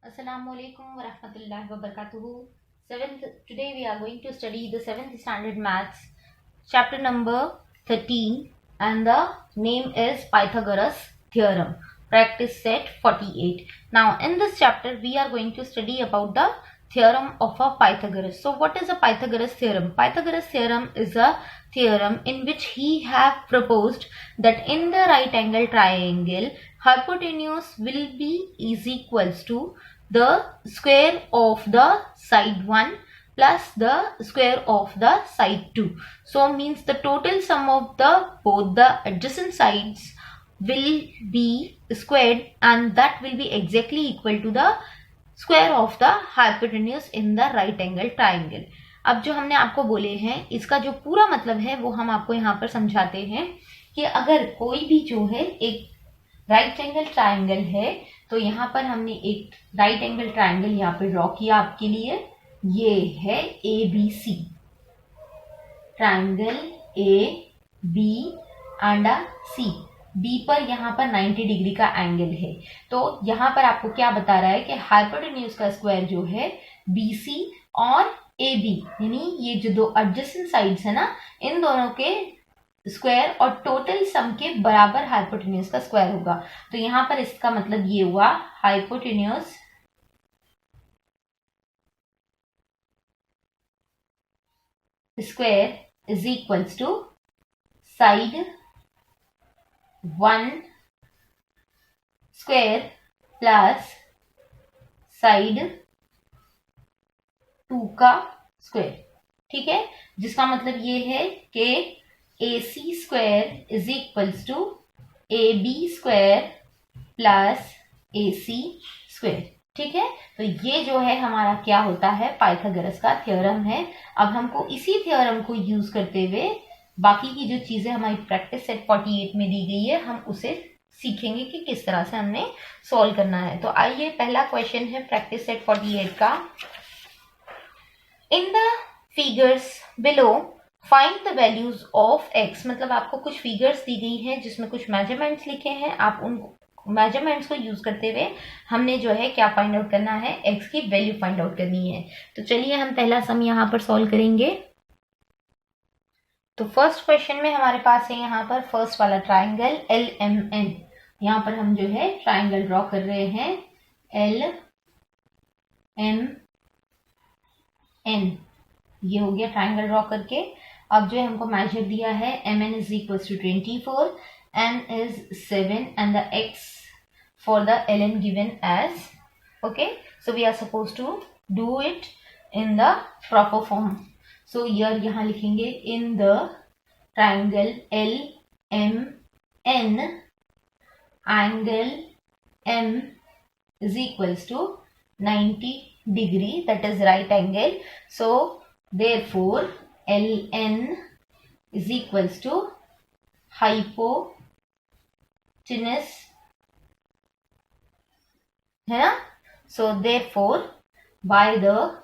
Assalamualaikum warahmatullahi wabarakatuh. Today we are going to study the 7th standard maths, chapter number 13, and the name is Pythagoras theorem, practice set 48. Now in this chapter we are going to study about the theorem of a Pythagoras. So what is a Pythagoras theorem? Pythagoras theorem is a theorem in which he have proposed that in the right angle triangle hypotenuse will be is equals to the square of the side 1 plus the square of the side 2. So means the total sum of both the adjacent sides will be squared and that will be exactly equal to the square of the hypotenuse in the right angle triangle. अब जो हमने आपको बोले हैं इसका जो पूरा मतलब है वो हम आपको यहाँ पर समझाते हैं कि अगर कोई भी जो है एक राइट एंगल ट्राइंगल है तो यहाँ पर हमने एक राइट एंगल ट्राइंगल यहाँ पर ड्रॉ किया आपके लिए. ये है ABC triangle AB and C. B पर यहाँ पर 90 डिग्री का एंगल है. तो यहाँ पर आपको क्या बता रहा है कि हाइपोटेन्यूज का स्क्वायर जो है BC और AB यानी ये जो दो एडजेसेंट साइड्स है ना इन दोनों के स्क्वायर और टोटल सम के बराबर हाइपोटेन्यूज का स्क्वायर होगा. तो यहाँ पर इसका मतलब ये हुआ hypotenuse square is equals to side 1 square plus side 2 का स्क्वायर. ठीक है, जिसका मतलब ये है कि AC square is equals to AB square plus AC square. ठीक है, तो ये जो है हमारा क्या होता है पाइथागोरस का थ्योरम है. अब हमको इसी थ्योरम को यूज करते हुए बाकी की जो चीजें हमारी प्रैक्टिस सेट 48 में दी गई है हम उसे सीखेंगे कि किस तरह से हमने सॉल्व करना है. तो आइए पहला क्वेश्चन है प्रैक्टिस सेट 48 का. In the figures below find the values of x. मतलब आपको कुछ फिगर्स दी गई हैं जिसमें कुछ मेजरमेंट्स लिखे हैं. आप उन मेजरमेंट्स को यूज करते हुए हमने जो है क्या फाइंड आउट करना है, x की वैल्यू फाइंड आउट करनी है. तो चलिए हम पहला सम यहाँ पर सॉल्व करेंगे. तो फर्स्ट क्वेश्चन में हमारे पास है यहाँ पर फर्स्ट वाला ट्राइंगल LMN. यहाँ पर हम जो है ट्राइंगल ड्रॉ कर रहे हैं LMN. ये हो गया ट्राइंगल ड्रॉ करके. अब जो है हमको मेजर दिया है MN is equal to 24, N is 7 and the X for the LN given edge. Okay, so we are suppose to do it in the proper form. So यहाँ लिखेंगे in the triangle LMN angle M is equals to 90 degree, that is right angle. So therefore LN is equals to hypotenuse है ना. So therefore by the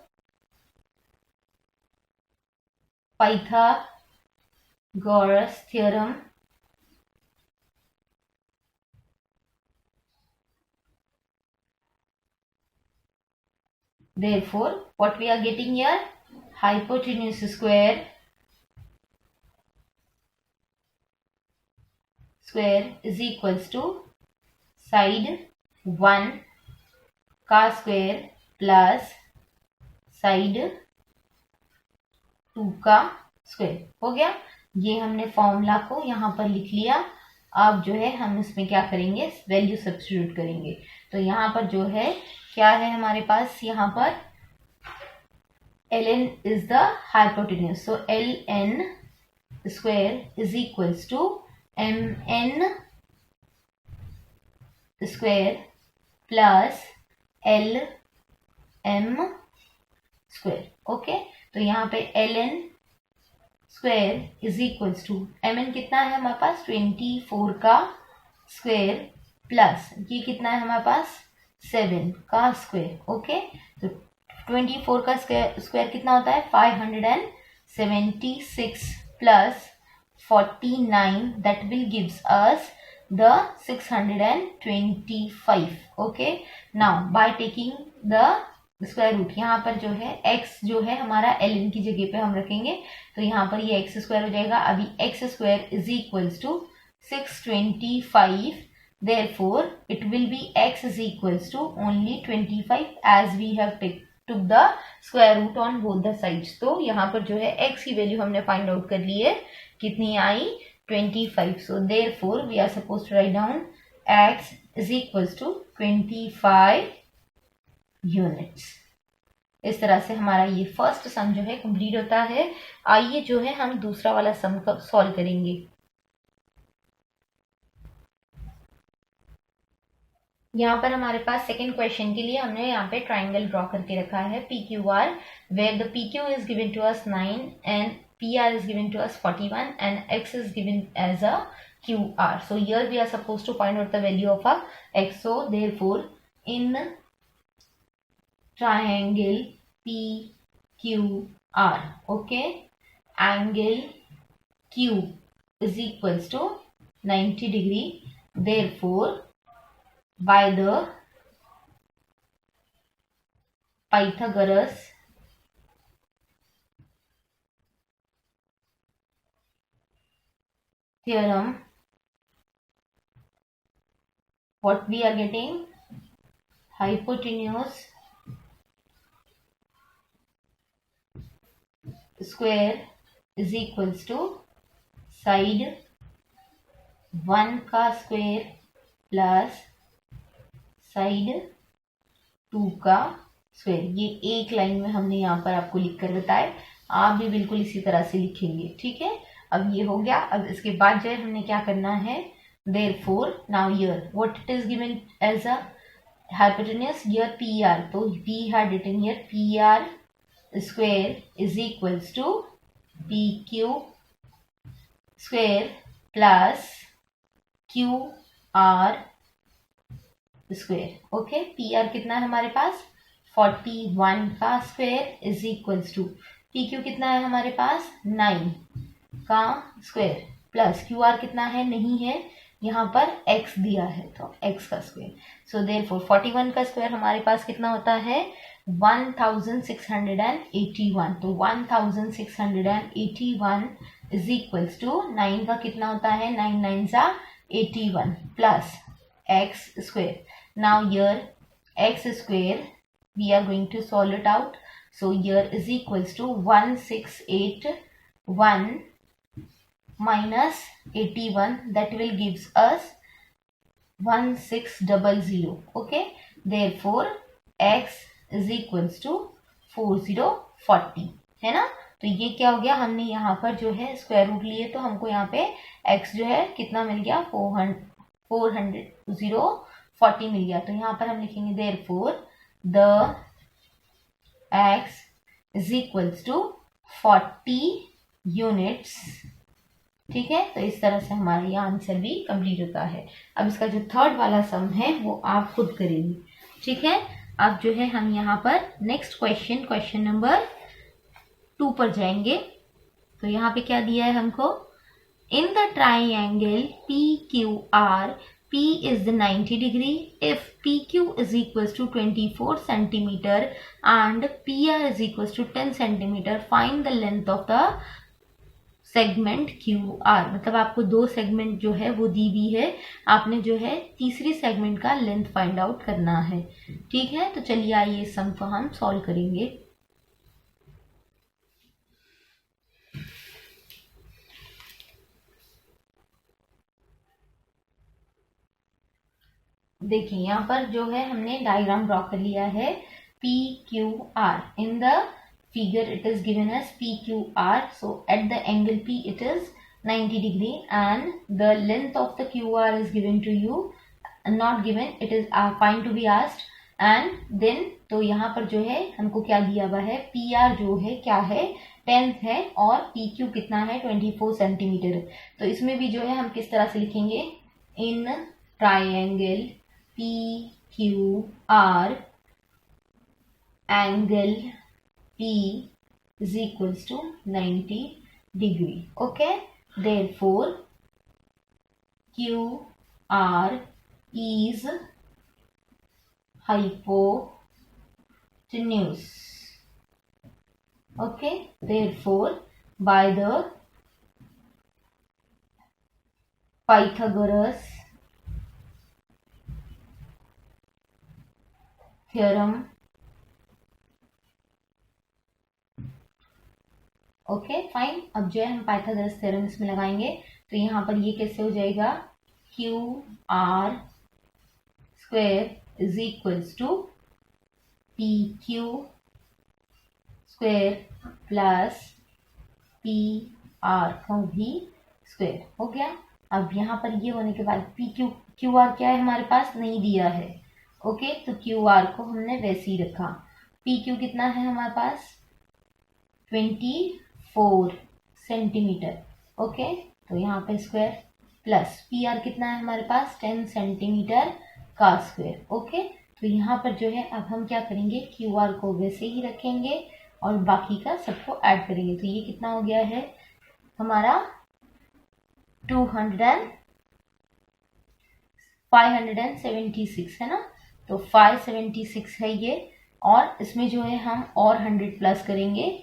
Pythagoras theorem therefore what we are getting here, hypotenuse square is equals to side 1 का square plus side 2 का square. हो गया, ये हमने formula को यहाँ पर लिख लिया. अब जो है हम इसमें क्या करेंगे, वैल्यू सब्स्टिट्यूट करेंगे. तो यहाँ पर जो है क्या है हमारे पास, यहाँ पर LN is the hypotenuse. So LN square is equals to MN square plus LM square. Okay, तो यहाँ पे LN square is equals to MN कितना है हमारे पास 24 का स्क्वायर प्लस ये कितना है हमारे पास 7 का स्क्वायर. ओके, तो 24 का स्क्वायर कितना होता है 576 plus 49 that will gives us the 625. Okay, now by taking the square root, यहाँ पर जो है x जो है हमारा ln की जगह पे हम रखेंगे, तो यहाँ पर ये x स्क्वायर हो जाएगा. अभी x square is equals to 625. therefore it will be x is equals to only 25 as we have took the square root on both the sides. तो यहाँ पर जो है x की वैल्यू हमने फाइंड आउट कर ली है, कितनी आई 25. so therefore we are supposed to write down x is equals to 25 units. इस तरह से हमारा ये फर्स्ट सम जो है कंप्लीट होता है. आइए जो है हम दूसरा वाला सम सॉल्व करेंगे. यहाँ पर हमारे पास सेकेंड क्वेश्चन के लिए हमने यहाँ पे ट्राइंगल ड्रॉ करके रखा है PQR, where the PQ is given to us 9 and PR is given to us 41 and X is given as a QR. So here we are supposed to find out the value of a X. So therefore in triangle PQR, okay, angle Q is equals to 90 degree. Therefore by the Pythagoras theorem, what we are getting, hypotenuse square is equals to side 1 का square plus side 2 का square. ये एक line में हमने यहाँ पर आपको लिखकर बताया, आप भी बिल्कुल इसी तरह से लिखेंगे. ठीक है, अब ये हो गया. अब इसके बाद जो है हमने क्या करना है, therefore now here what it is given as a hypotenuse, here PR, तो we had written here PR square is equals to PQ square plus QR square. Okay, PR कितना है हमारे पास 41 का square is equals to PQ कितना है हमारे पास 9 का स्क्वायर प्लस QR कितना है, नहीं है यहाँ पर x दिया है तो x का स्क्वायर. सो देयरफॉर 41 का स्क्वायर हमारे पास कितना होता है 1681. तो 1681 इज इक्वल्स टू 9 का कितना होता है 9 9 सा 81 plus x square. Now here x square we are going to solve it out. So here is equals to 1681 minus 81, that will gives us 1600. Okay, therefore x is equals to 4040 है ना. तो ये क्या हो गया, हमने यहाँ पर जो है स्क्वायर रूट लिए तो हमको यहाँ पे x जो है कितना मिल गया 40 मिल गया. तो यहाँ पर हम लिखेंगे therefore the x is equals to 40 units. ठीक है, तो इस तरह से हमारा ये आंसर भी कंप्लीट होता है. अब इसका जो थर्ड वाला सम है वो आप खुद करेंगे. ठीक है, अब जो है हम यहाँ पर नेक्स्ट क्वेश्चन नंबर 2 पर जाएंगे. तो यहाँ पे क्या दिया है हमको, इन the triangle PQR P is the 90 degree. If PQ is equals to 24 centimeter and PR is equals to 10 centimeter, find the length of the segment QR. मतलब आपको 2 सेगमेंट जो है वो दी हुई है, आपने जो है तीसरी सेगमेंट का लेंथ फाइंड आउट करना है. ठीक है, तो चलिए आइए इस सम को हम सॉल्व करेंगे. देखिए यहाँ पर जो है हमने डायग्राम ड्रॉ कर लिया है PQR. In the figure it is given as PQR. So at the angle P it is 90 degree and the length of the QR is given to you, not given, it is find to be asked. and then तो यहाँ पर जो है हमको क्या दिया हुआ है, PR जो है क्या है 10 है और PQ कितना है 24 सेंटीमीटर. तो इसमें भी जो है हम किस तरह से लिखेंगे, in triangle PQR angle P is equals to 90 degree. Okay, therefore QR R is hypotenuse. Okay, therefore by the Pythagoras theorem, okay fine. अब जो है हम पाइथागोरस थ्योरम इसमें लगाएंगे, तो यहाँ पर ये कैसे हो जाएगा, Q R square is equals to P Q square plus P R का भी स्क्वायर हो गया। अब यहाँ पर ये होने के बाद पी क्यू क्यू आर क्या है हमारे पास नहीं दिया है, ओके, तो क्यू आर को हमने वैसे ही रखा। पी क्यू कितना है हमारे पास 24 सेंटीमीटर, ओके, तो यहाँ पे स्क्वायर प्लस पी आर कितना है हमारे पास 10 सेंटीमीटर का स्क्वायर, ओके। तो यहाँ पर जो है अब हम क्या करेंगे, क्यू आर को वैसे ही रखेंगे और बाकी का सबको ऐड करेंगे। तो ये कितना हो गया है हमारा 576 है ना, तो 576 है ये, और इसमें जो है हम और 100 प्लस करेंगे,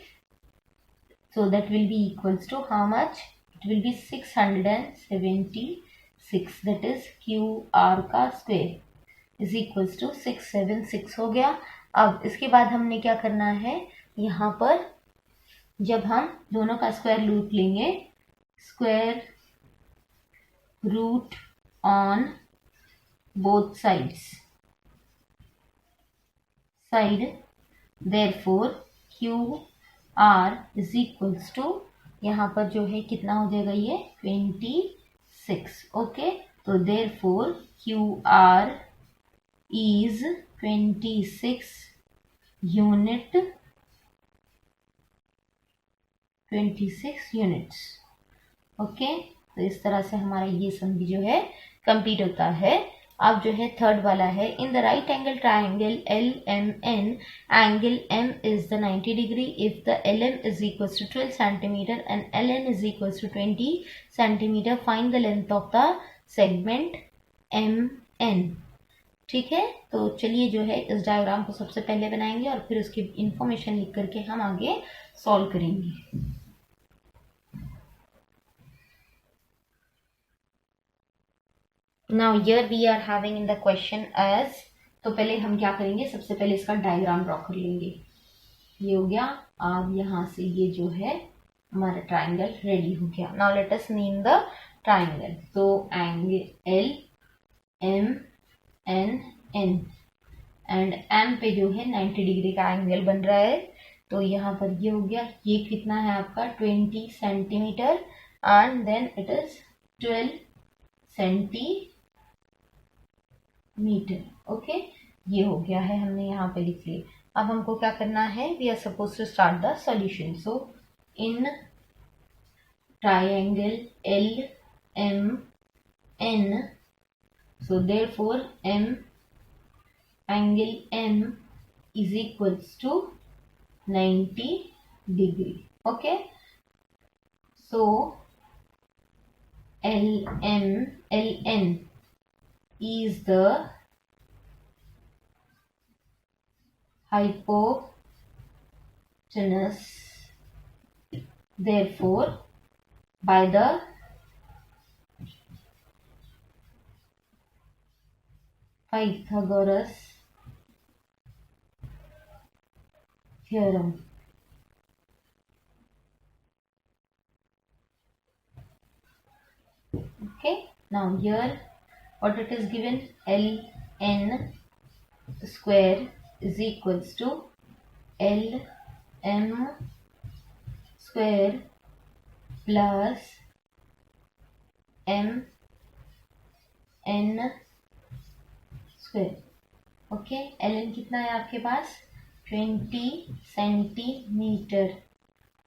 so that will be equals to how much, it will be 676, that is QR का square is equals to 676 हो गया। अब इसके बाद हमने क्या करना है, यहाँ पर जब हम दोनों का स्क्वायर रूट लेंगे, square root on both sides therefore QR is equals to, यहाँ पर जो है कितना हो जाएगा ये 26, ओके। तो therefore QR is 26 unit, 26 units, okay. तो इस तरह से हमारा ये सम भी जो है कंप्लीट होता है। अब जो है थर्ड वाला है, in the right angle triangle LMN angle M is the 90 degree if the LM is equals to 12 centimeter and LN is equals to 20 centimeter, find the length of the segment MN। ठीक है, तो चलिए जो है इस diagram को सबसे पहले बनाएंगे और फिर उसकी इंफॉर्मेशन लिख करके हम आगे सॉल्व करेंगे। Now here we are having in the question as, तो पहले हम क्या करेंगे, सबसे पहले इसका डायग्राम ड्रॉ कर लेंगे। ये हो गया, अब यहाँ से ये जो है हमारा ट्राइंगल रेडी हो गया। Now let us name the triangle. तो एंगल LMNN एंड M पे जो है 90 डिग्री का एंगल बन रहा है। तो यहाँ पर ये हो गया, ये कितना है आपका 20 centimetre and then it is 12 centimetre, okay. ये हो गया है, हमने यहाँ पे लिख लिया। अब हमको क्या करना है, we are suppose to start the solution. So in triangle LMN, so therefore angle M is equals to 90 degree, okay। so LN is the hypotenuse, therefore by the Pythagoras theorem, okay। Now here what it is given, LN square is equals to LM square plus MN square, okay. LN कितना है आपके पास 20 centimetre,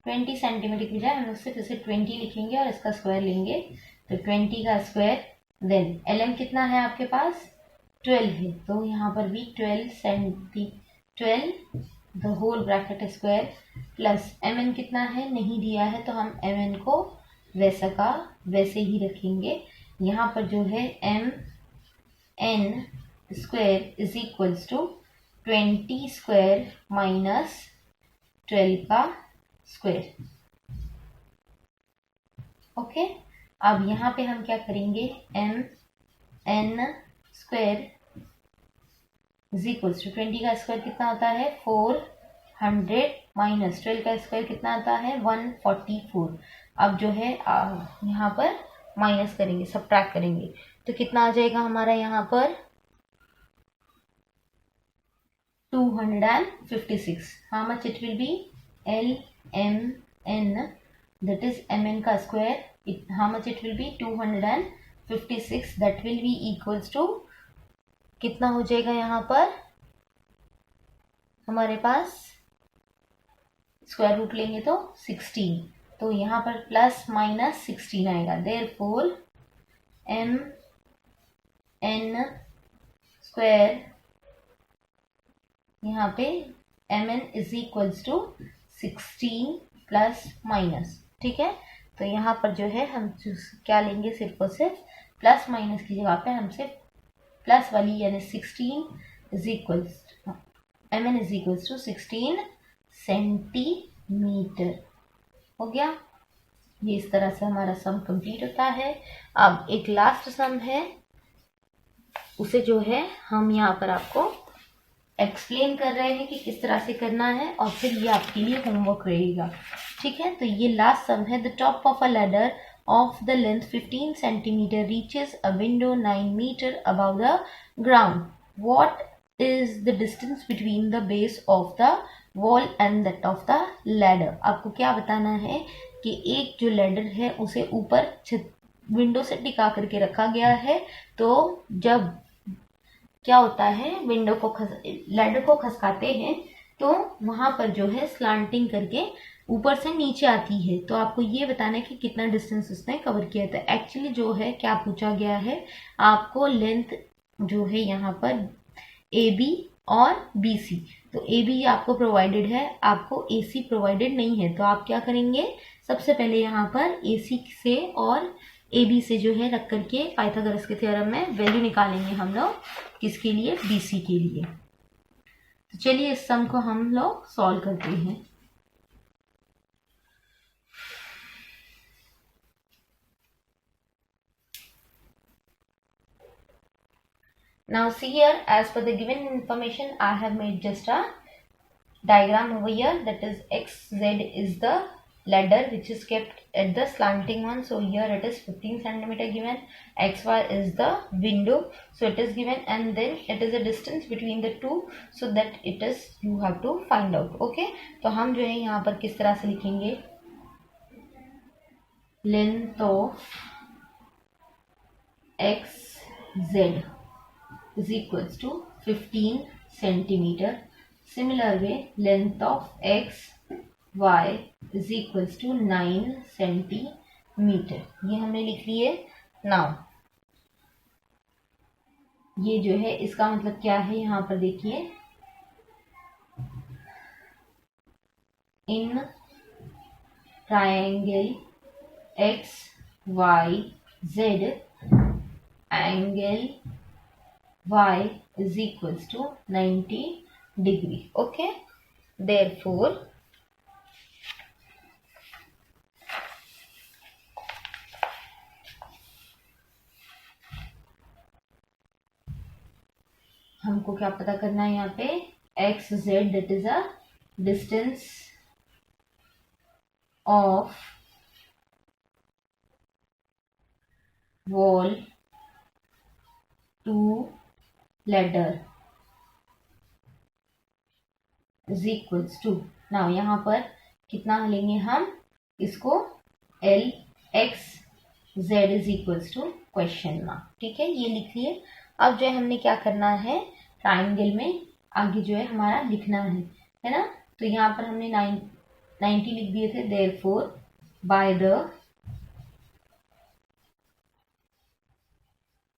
20 centimetre की बजाय हम उससे फिर से 20 लिखेंगे और इसका स्क्वायर लेंगे, तो 20 का स्क्वायर, देन LM कितना है आपके पास 12 है, तो यहाँ पर भी 12 the whole bracket square plus MN कितना है नहीं दिया है, तो हम MN को वैसा का वैसे ही रखेंगे यहाँ पर जो है M N square is equals to 20 square minus 12 का स्क्वायर। ओके, अब यहाँ पे हम क्या करेंगे, M N square is equals to 20 का स्क्वायर कितना होता है 400 माइनस 12 का स्क्वायर कितना आता है 144। अब जो है यहाँ पर माइनस करेंगे, सब्ट्रैक्ट करेंगे, तो कितना आ जाएगा हमारा यहाँ पर 256। How much it will be, L M N that is mn का square, how much it will be 256, that will be equals to कितना हो जाएगा यहाँ पर हमारे पास स्क्वायर रूट लेंगे तो 16, तो यहाँ पर प्लस माइनस 16 आएगा। देयरफॉर एम एन स्क्वायर यहाँ पे M N is equals to 16 plus minus, ठीक है। तो यहाँ पर जो है हम क्या लेंगे, सिर्फ और सिर्फ प्लस माइनस की जगह पे हम सिर्फ प्लस वाली यानी 16 is equals M N is equals to 16 centimetre. हो गया, ये इस तरह से हमारा सम कंप्लीट होता है। अब एक लास्ट सम है, उसे जो है हम यहाँ पर आपको एक्सप्लेन कर रहे हैं कि किस तरह से करना है, और फिर ये आपके लिए होमवर्क रहेगा, ठीक है। तो ये लास्ट सम है, the top of a ladder of the length 15 centimetre reaches a window 9 metre above the ground, what is the distance between the base of the wall and that of the ladder. आपको क्या बताना है कि एक जो ladder है उसे ऊपर विंडो से टिका करके रखा गया है, तो जब क्या होता है विंडो को लैडर को खसकाते हैं तो वहां पर जो है स्लांटिंग करके ऊपर से नीचे आती है, तो आपको ये बताना है कि कितना डिस्टेंस उसने कवर किया था। एक्चुअली जो है क्या पूछा गया है, आपको लेंथ जो है यहाँ पर ए बी और बी सी, तो ए बी आपको प्रोवाइडेड है, आपको ए सी प्रोवाइडेड नहीं है, तो आप क्या करेंगे, सबसे पहले यहाँ पर ए सी से और ए बी से जो है रख करके पाइथागोरस के थ्योरम में वैल्यू निकालेंगे हम लोग, किसके लिए, बी सी के लिए। तो चलिए इस सम को हम लोग सॉल्व करते हैं। Now see here, as per the given information, I have made just a diagram over here, that is xz is the ladder which is kept at the slanting one, so here it is 15 centimeter given, xy is the window, so it is given, and then it is a distance between the two, so that it is you have to find out। okay, तो हम जो है यहाँ पर किस तरह से लिखेंगे, length of xz is equals to 15 centimeter, similar way length of x y is equals to 9 centimeter, ये हमने लिख लिए। नाउ ये जो है इसका मतलब क्या है, यहाँ पर देखिए, in triangle x y z angle y is equals to 90 degree। okay, therefore हमको क्या पता करना है यहाँ पे, X Z that is a distance of wall to ladder is equals to, now यहाँ पर कितना लेंगे हम इसको, L X Z is equals to question mark, ठीक है, ये लिख लिए। अब जो है हमने क्या करना है, ट्राइंगल में आगे जो है हमारा लिखना है ना, तो यहाँ पर हमने 90 लिख दिए थे, therefore by the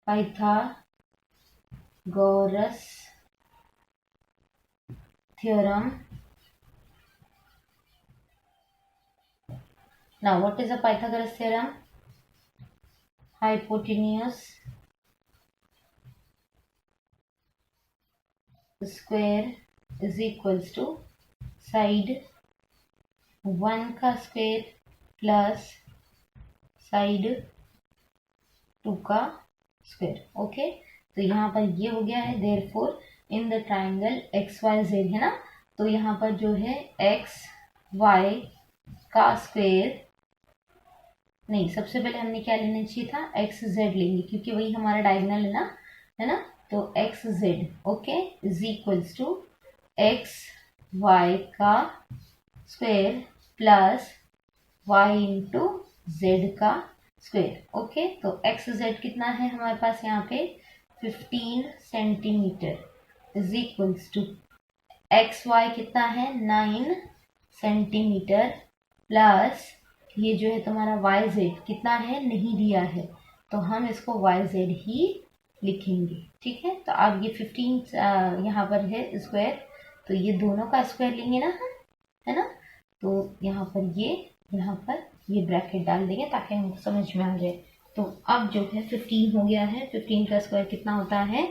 Pythagoras theorem, now what is a Pythagoras theorem, hypotenuse square is equals to side 1 का स्क्वायर प्लस साइड 2 का स्क्वायर। ओके, तो यहाँ पर ये हो गया है। Therefore in the triangle X Y Z है ना, तो यहाँ पर जो है एक्स वाई का स्क्वायर, नहीं सबसे पहले हमने क्या लेना चाहिए था, एक्स जेड लेंगे क्योंकि वही हमारा डायगोनल है ना। तो X Z okay is equals to X Y का square plus Y into Z का स्क्वायर। ओके, तो एक्स जेड कितना है हमारे पास यहाँ पे 15 centimetre is equals to X Y कितना है 9 सेंटीमीटर प्लस ये जो है तुम्हारा वाई जेड कितना है नहीं दिया है, तो हम इसको वाई जेड ही लिखेंगे। ठीक है, तो अब ये 15 यहाँ पर है स्क्वायर, तो ये दोनों का स्क्वायर लेंगे ना हम, है ना। तो यहाँ पर ये ब्रैकेट डाल देंगे ताकि हमको समझ में आ जाए। तो अब जो है 15 हो गया है, 15 का स्क्वायर कितना होता है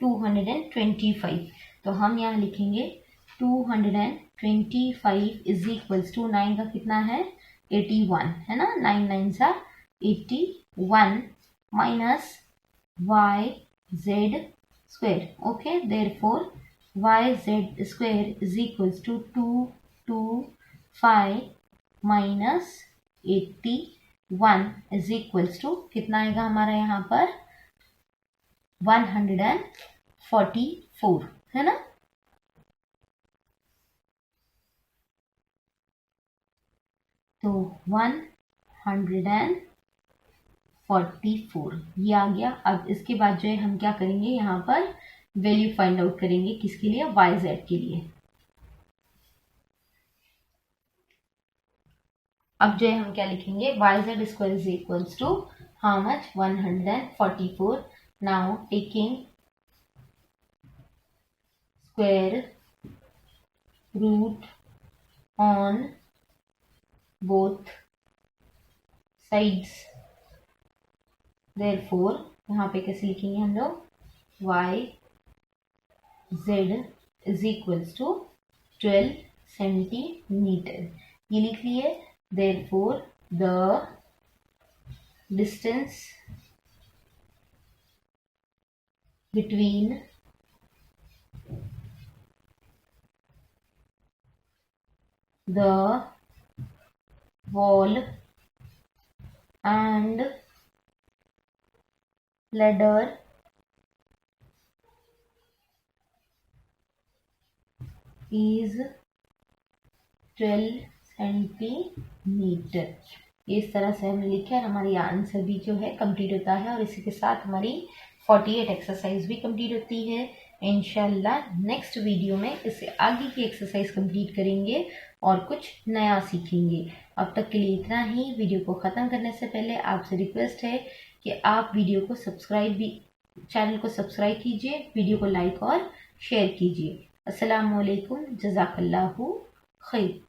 225। तो हम यहाँ लिखेंगे 225 इज इक्वल्स टू 9 का कितना है 81 है ना, 9 9 सा 81 minus Y Z square. Okay, therefore Y Z square is equals to 225 minus 81 is equals to कितना आएगा हमारा यहाँ पर 144 है ना। तो 144 ये आ गया। अब इसके बाद जो है हम क्या करेंगे, यहाँ पर वैल्यू फाइंड आउट करेंगे किसके लिए, वाई जेड के लिए। अब जो है हम क्या लिखेंगे, Y Z square is equals to how much 144। Now taking square root on both sides, therefore यहाँ पे कैसे लिखेंगे हम लोग, Y Z is equals to 12 centimetre ये लिख लिए। Therefore the distance between the wall and ladder is 12 centimetre. इस तरह से हमने लिखा है, हमारी आंसर भी जो है कंप्लीट होता है और इसी के साथ हमारी 48 एक्सरसाइज भी कंप्लीट होती है। इंशाल्लाह नेक्स्ट वीडियो में इससे आगे की एक्सरसाइज कंप्लीट करेंगे और कुछ नया सीखेंगे। अब तक के लिए इतना ही। वीडियो को ख़त्म करने से पहले आपसे रिक्वेस्ट है कि आप चैनल को सब्सक्राइब कीजिए, वीडियो को लाइक और शेयर कीजिए। अस्सलाम वालेकुम, जज़ाकल्लाहु खैर।